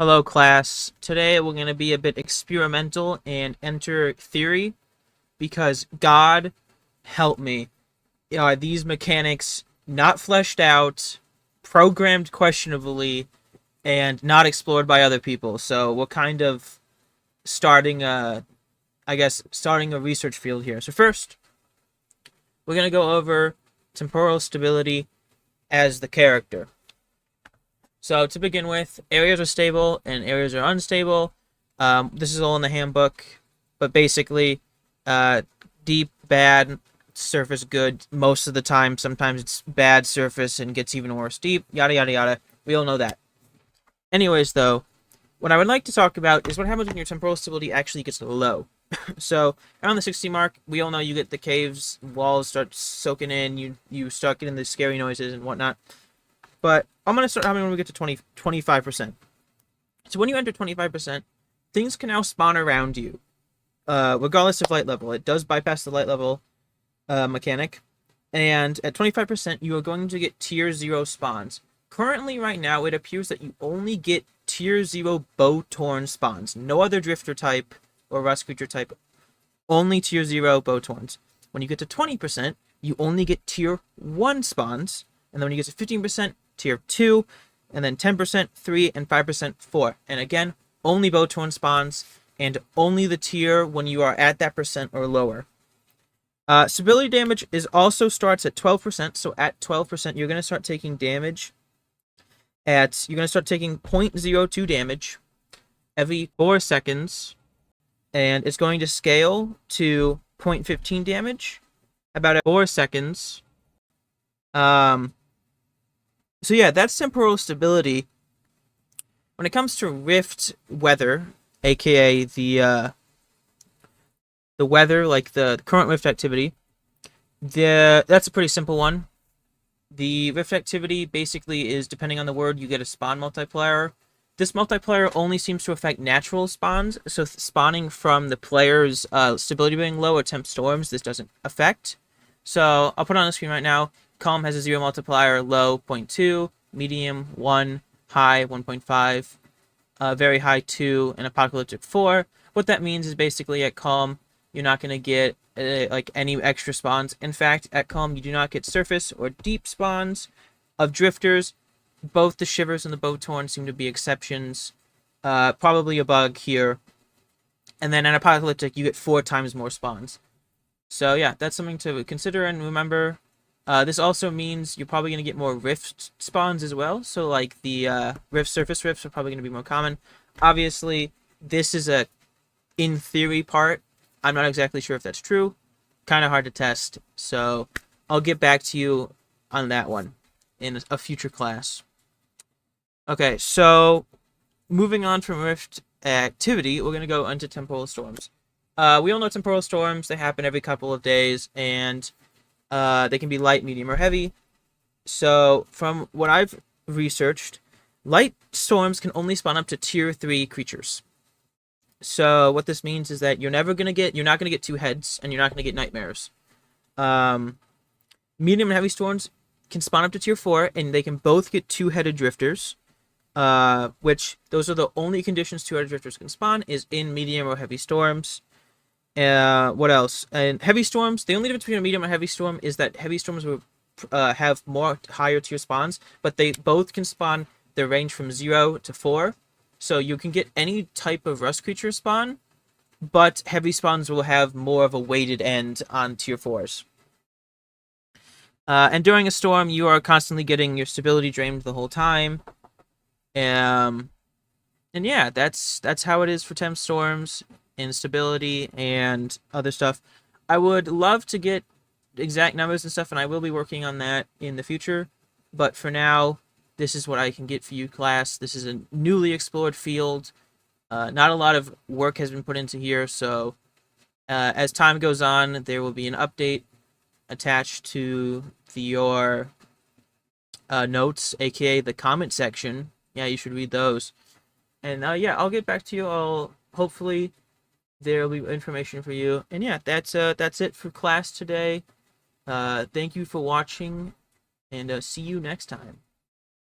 Hello, class. Today we're going to be a bit experimental and enter theory because God help me. Are these mechanics not fleshed out, programmed questionably, and not explored by other people? So we're kind of starting starting a research field here. So first, we're going to go over temporal stability as the character. So to begin with, areas are stable and areas are unstable. This is all in the handbook, but basically, deep, bad, surface, good most of the time. Sometimes it's bad surface and gets even worse deep, yada, yada, yada. We all know that. Anyways, though, what I would like to talk about is what happens when your temporal stability actually gets low. So around the 60 mark, we all know you get the caves, walls start soaking in, you start getting the scary noises and whatnot. But I'm going to start having when we get to 25%. So when you enter 25%, things can now spawn around you, regardless of light level. It does bypass the light level mechanic. And at 25%, you are going to get tier 0 spawns. Currently, right now, it appears that you only get tier 0 bow-torn spawns. No other drifter type or rust creature type. Only tier 0 bow-torns. When you get to 20%, you only get tier 1 spawns. And then when you get to 15%, tier 2, and then 10%, 3, and 5%, 4. And again, only bow-torn spawns, and only the tier when you are at that percent or lower. Stability damage also starts at 12%, so at 12%, you're going to start taking damage. You're going to start taking 0.02 damage every 4 seconds, and it's going to scale to 0.15 damage about 4 seconds. So yeah, that's temporal stability. When it comes to rift weather, aka the weather, like the current rift activity, that's a pretty simple one. The rift activity basically is, depending on the word, you get a spawn multiplier. This multiplier only seems to affect natural spawns, so spawning from the player's stability being low or temp storms, this doesn't affect. So I'll put it on the screen right now. Calm has a 0 multiplier, low 0.2, medium 1, high 1.5, very high 2, and apocalyptic 4. What that means is basically at calm, you're not going to get like any extra spawns. In fact, at calm, you do not get surface or deep spawns of drifters. Both the shivers and the bow-torn seem to be exceptions. Probably a bug here. And then at apocalyptic, you get 4 times more spawns. So yeah, that's something to consider and remember. This also means you're probably going to get more rift spawns as well. So like the surface rifts are probably going to be more common. Obviously, this is a in theory part. I'm not exactly sure if that's true. Kind of hard to test. So I'll get back to you on that one in a future class. Okay, so moving on from rift activity, we're going to go into temporal storms. We all know temporal storms. They happen every couple of days, and they can be light, medium, or heavy. So from what I've researched, light storms can only spawn up to tier 3 creatures. So what this means is that you're not gonna get 2 heads, and you're not gonna get nightmares. Medium and heavy storms can spawn up to tier 4, and they can both get 2-headed drifters. Which those are the only conditions 2-headed drifters can spawn is in medium or heavy storms. What else? And heavy storms, the only difference between a medium and heavy storm is that heavy storms will have more higher tier spawns, but they both can spawn their range from 0 to 4. So you can get any type of rust creature spawn, but heavy spawns will have more of a weighted end on tier 4s. And during a storm, you are constantly getting your stability drained the whole time. And yeah, that's how it is for temp storms, instability, and other stuff. I would love to get exact numbers and stuff, and I will be working on that in the future. But for now, this is what I can get for you, class. This is a newly explored field. Not a lot of work has been put into here, so as time goes on, there will be an update attached to your notes, aka the comment section. Yeah, you should read those. And yeah, I'll get back to you. Hopefully there will be information for you. And yeah, that's it for class today. Thank you for watching, and see you next time.